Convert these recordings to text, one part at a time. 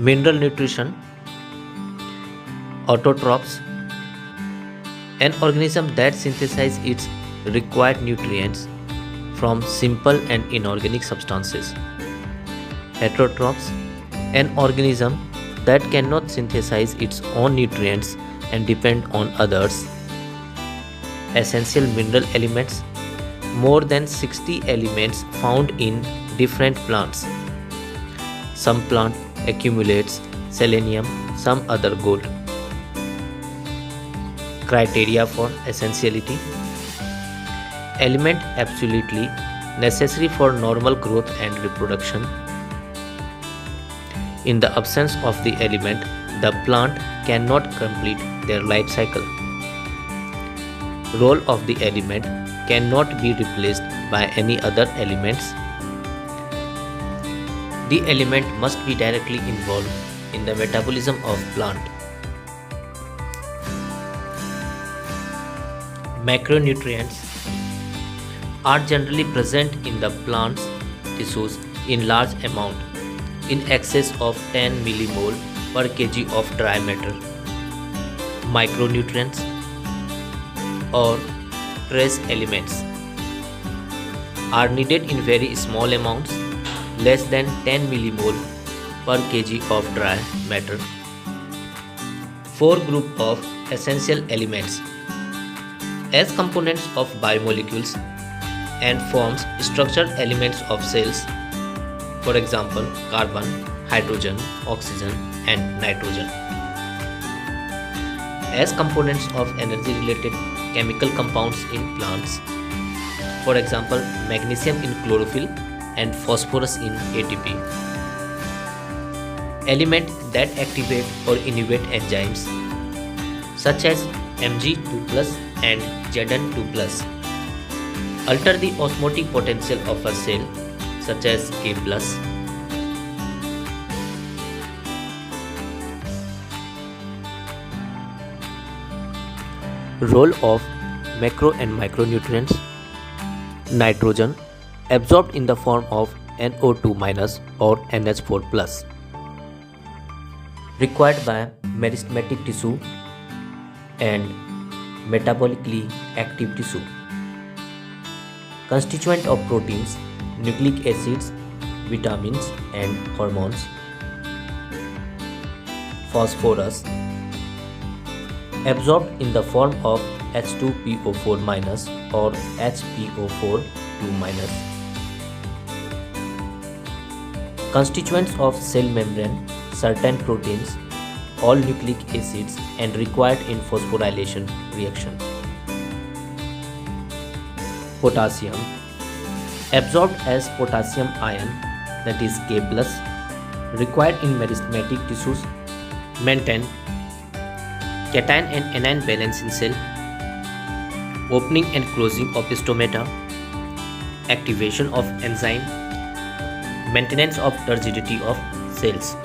Mineral nutrition, autotrophs, an organism that synthesizes its required nutrients from simple and inorganic substances. Heterotrophs, an organism that cannot synthesize its own nutrients and depend on others. Essential mineral elements, more than 60 elements found in different plants. Some plant accumulates selenium, some other gold. Criteria for essentiality: element absolutely necessary for normal growth and reproduction. In the absence of the element, the plant cannot complete their life cycle. Role of the element cannot be replaced by any other elements. The element must be directly involved in the metabolism of plant. Macronutrients are generally present in the plant's tissues in large amount, in excess of 10 millimole per kg of dry matter. Micronutrients or trace elements are needed in very small amounts, less than 10 millimole per kg of dry matter. Four group of essential elements as components of biomolecules and forms structural elements of cells, for example carbon, hydrogen, oxygen and nitrogen. As components of energy related chemical compounds in plants, for example magnesium in chlorophyll and phosphorus in ATP. Elements that activate or inhibit enzymes such as Mg2+ and Zn2+, alter the osmotic potential of a cell such as K+. Role of macro and micronutrients: nitrogen absorbed in the form of NO2- or NH4+, required by meristematic tissue and metabolically active tissue. Constituent of proteins, nucleic acids, vitamins and hormones. Phosphorus absorbed in the form of H2PO4- or HPO4(2-). Constituents of cell membrane, certain proteins, all nucleic acids and required in phosphorylation reaction. Potassium absorbed as potassium ion, that is K+, required in meristematic tissues, maintain cation and anion balance in cell, opening and closing of stomata, activation of enzyme, maintenance of turgidity of cells.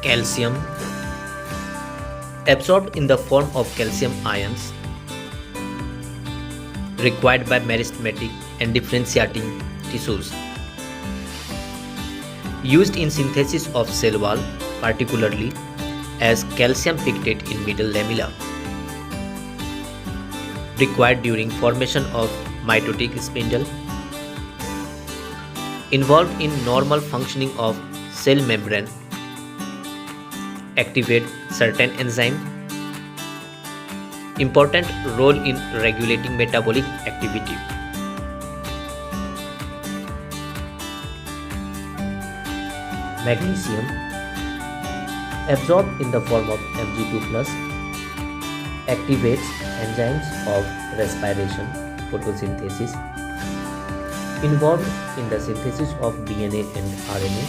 Calcium absorbed in the form of calcium ions, required by meristematic and differentiating tissues. Used in synthesis of cell wall, particularly as calcium pictate in middle lamella. Required during formation of mitotic spindle. Involved in normal functioning of cell membrane. Activate certain enzyme. Important role in regulating metabolic activity. Magnesium absorbed in the form of Mg2+, activates enzymes of respiration, photosynthesis, involved in the synthesis of DNA and RNA,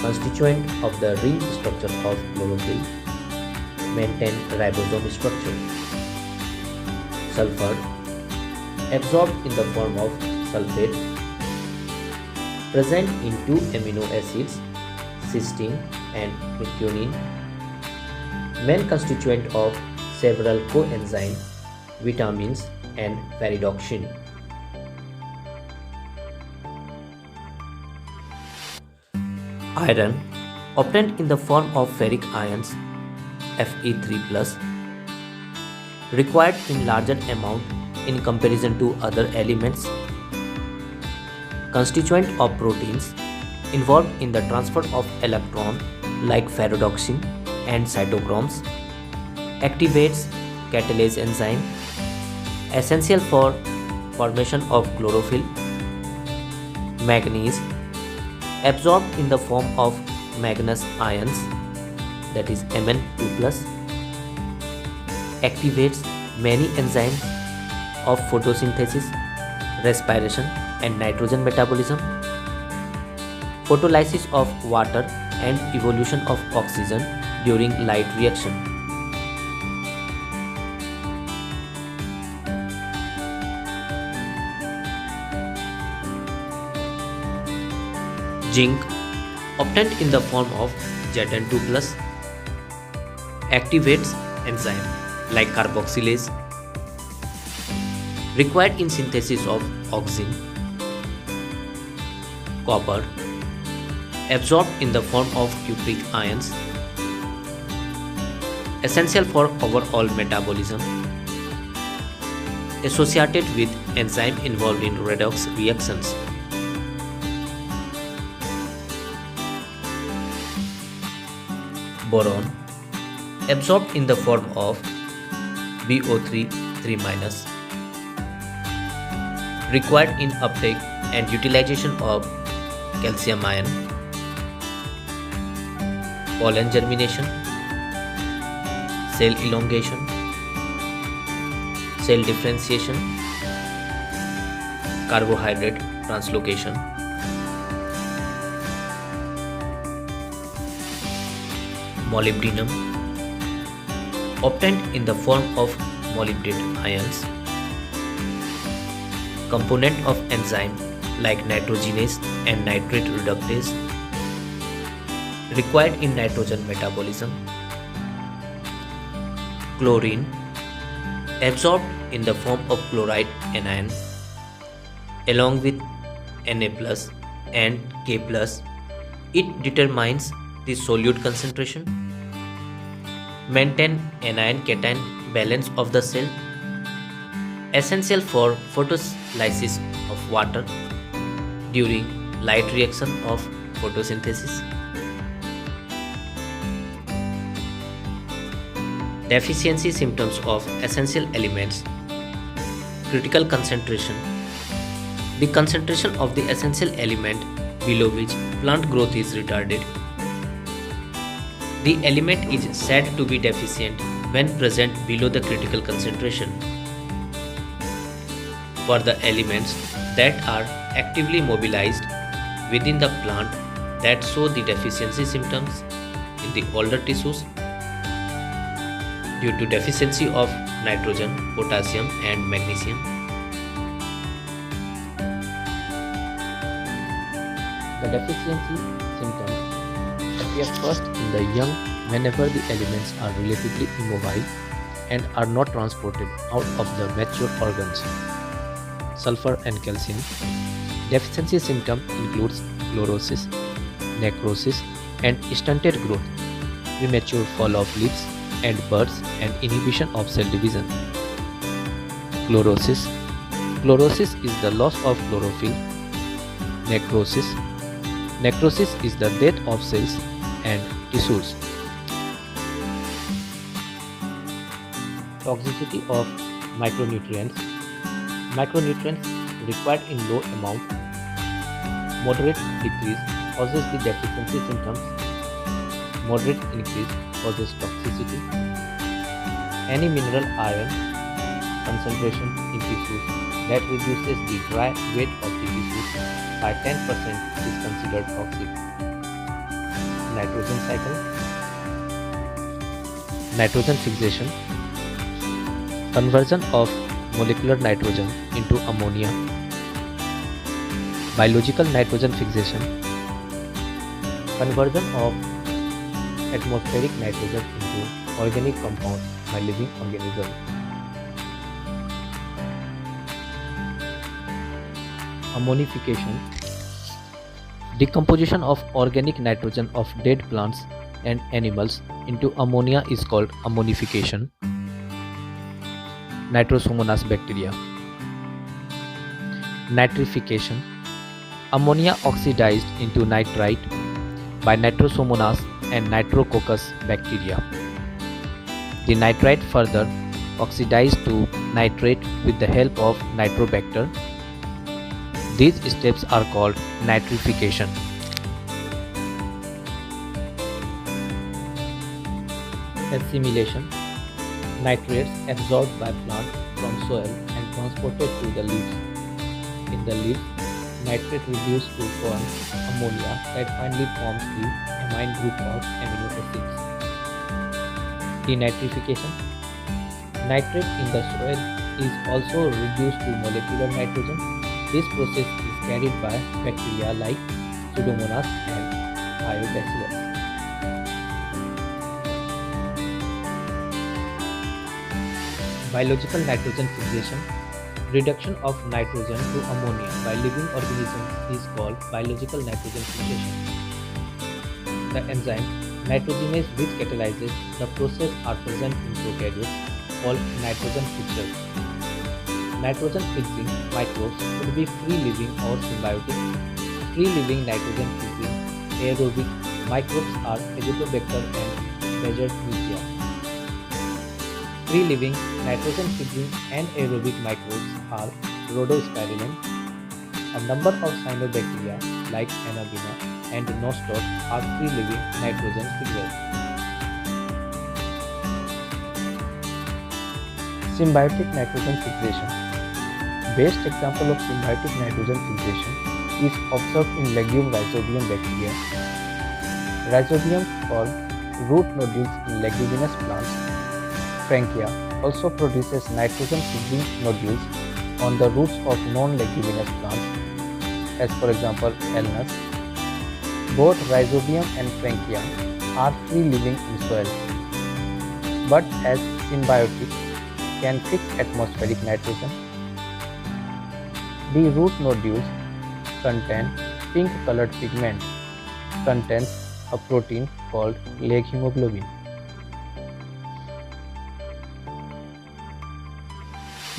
constituent of the ring structure of chlorophyll, maintain ribosome structure. Sulfur absorbed in the form of sulfate, present in two amino acids, cysteine and methionine, main constituent of several coenzymes, vitamins and pyridoxine. Iron, obtained in the form of ferric ions Fe3+, required in larger amount in comparison to other elements. Constituent of proteins involved in the transfer of electron like ferredoxin and cytochromes. Activates catalase enzyme essential for formation of chlorophyll. Manganese, absorbed in the form of manganese ions, that is Mn2+, activates many enzymes of photosynthesis, respiration and nitrogen metabolism, photolysis of water and evolution of oxygen during light reaction. Zinc, obtained in the form of Zn2+, activates enzyme like carboxylase, required in synthesis of oxygen. Copper, absorbed in the form of cupric ions, essential for overall metabolism, associated with enzyme involved in redox reactions. Boron, absorbed in the form of BO3, required in uptake and utilization of calcium ion. Pollen germination, cell elongation, cell differentiation, carbohydrate translocation. Molybdenum, obtained in the form of molybdenate ions, component of enzyme like nitrogenase and nitrate reductase, required in nitrogen metabolism. Chlorine, absorbed in the form of chloride anion along with Na+ and K+. It determines the solute concentration, maintain anion-cation balance of the cell, essential for photolysis of water during light reaction of photosynthesis. Deficiency symptoms of essential elements. Critical concentration. The concentration of the essential element below which plant growth is retarded. The element is said to be deficient when present below the critical concentration. For the elements that are actively mobilized within the plant that show the deficiency symptoms in the older tissues due to deficiency of nitrogen, potassium and magnesium. The deficiency symptoms appear first in the young whenever the elements are relatively immobile and are not transported out of the mature organs. Sulfur and calcium. Deficiency symptom includes chlorosis, necrosis and stunted growth, premature fall of leaves and buds and inhibition of cell division. Chlorosis. Chlorosis is the loss of chlorophyll. Necrosis. Necrosis is the death of cells and tissues. Toxicity of micronutrients. Micronutrients required in low amount. Moderate decrease causes the deficiency symptoms. Moderate increase causes toxicity. Any mineral iron concentration in tissues that reduces the dry weight of the tissues by 10% is considered toxic. Nitrogen cycle. Nitrogen fixation. Conversion of molecular nitrogen into ammonia. Biological nitrogen fixation. Conversion of atmospheric nitrogen into organic compounds by living organisms. Ammonification. Decomposition of organic nitrogen of dead plants and animals into ammonia is called ammonification. Nitrosomonas bacteria. Nitrification. Ammonia oxidized into nitrite by Nitrosomonas and Nitrococcus bacteria. The nitrite further oxidized to nitrate with the help of Nitrobacter. These steps are called nitrification. Assimilation. Nitrates absorbed by plant from soil and transported to the leaves. In the leaves, nitrate reduced to form ammonia that finally forms the amine group of amino acids. Denitrification. Nitrate in the soil is also reduced to molecular nitrogen. This process is carried by bacteria like Pseudomonas and Thiobacillus. Biological nitrogen fixation. Reduction of nitrogen to ammonia by living organisms is called biological nitrogen fixation. The enzyme nitrogenase which catalyzes the process are present in prokaryotes called nitrogen fixers. Nitrogen fixing microbes could be free-living or symbiotic. Free-living nitrogen fixing aerobic microbes are Azotobacter and Bacteria. Free-living nitrogen fixing anaerobic microbes are Rhodospirillum. A number of cyanobacteria like Anabaena and Nostoc are free-living nitrogen fixers. Symbiotic nitrogen fixation. Best example of symbiotic nitrogen fixation is observed in legume Rhizobium bacteria. Rhizobium form root nodules in leguminous plants. Frankia also produces nitrogen-fixing nodules on the roots of non-leguminous plants, as for example Alnus. Both Rhizobium and Frankia are free-living in soil, but as symbiotic can fix atmospheric nitrogen. The root nodules contain pink-colored pigment, contains a protein called leg hemoglobin.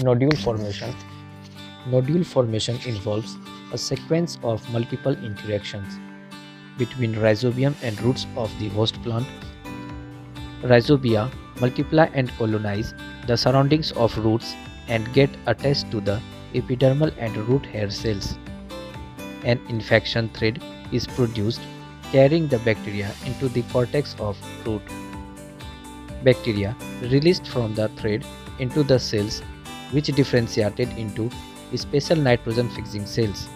Nodule formation. Nodule formation involves a sequence of multiple interactions between rhizobium and roots of the host plant. Rhizobia multiply and colonize the surroundings of roots and get attached to the epidermal and root hair cells. An infection thread is produced carrying the bacteria into the cortex of root. Bacteria released from the thread into the cells which differentiated into special nitrogen fixing cells.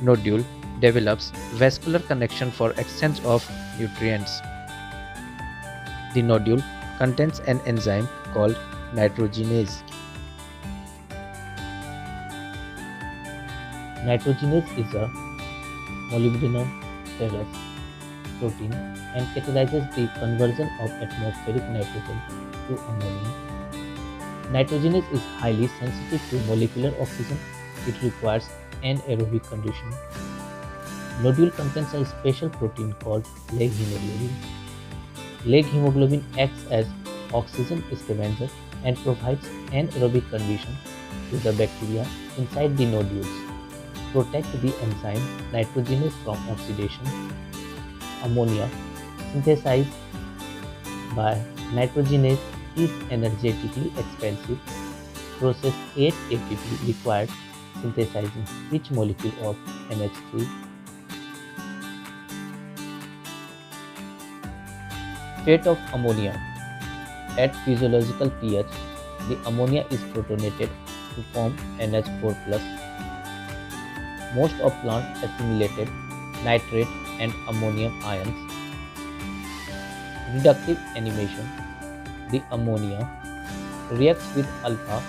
Nodule develops vascular connection for exchange of nutrients. The nodule contains an enzyme called nitrogenase. Nitrogenase is a molybdenum-ferrous protein and catalyzes the conversion of atmospheric nitrogen to ammonia. Nitrogenase is highly sensitive to molecular oxygen. It requires anaerobic condition. Nodule contains a special protein called leg hemoglobin. Leg hemoglobin acts as oxygen scavenger and provides anaerobic condition to the bacteria inside the nodules. Protect the enzyme nitrogenase from oxidation. Ammonia synthesized by nitrogenase is energetically expensive. Process 8 ATP required synthesizing each molecule of NH3. State of ammonia. At physiological pH, the ammonia is protonated to form NH4+. Most of plant assimilated nitrate and ammonium ions. Reductive animation. The ammonia reacts with alpha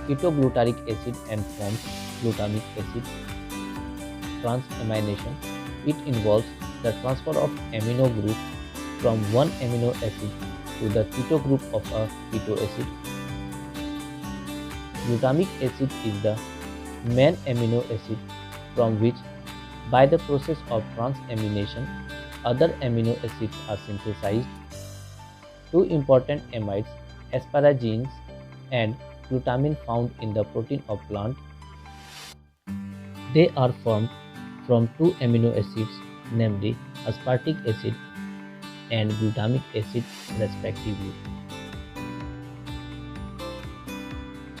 ketoglutaric acid and forms glutamic acid. Transamination. It involves the transfer of amino group from one amino acid to the keto group of a keto acid. Glutamic acid is the main amino acid from which By the process of transamination, other amino acids are synthesized. Two important amides, asparagines and glutamine found in the protein of plant. They are formed from two amino acids, namely aspartic acid and glutamic acid respectively.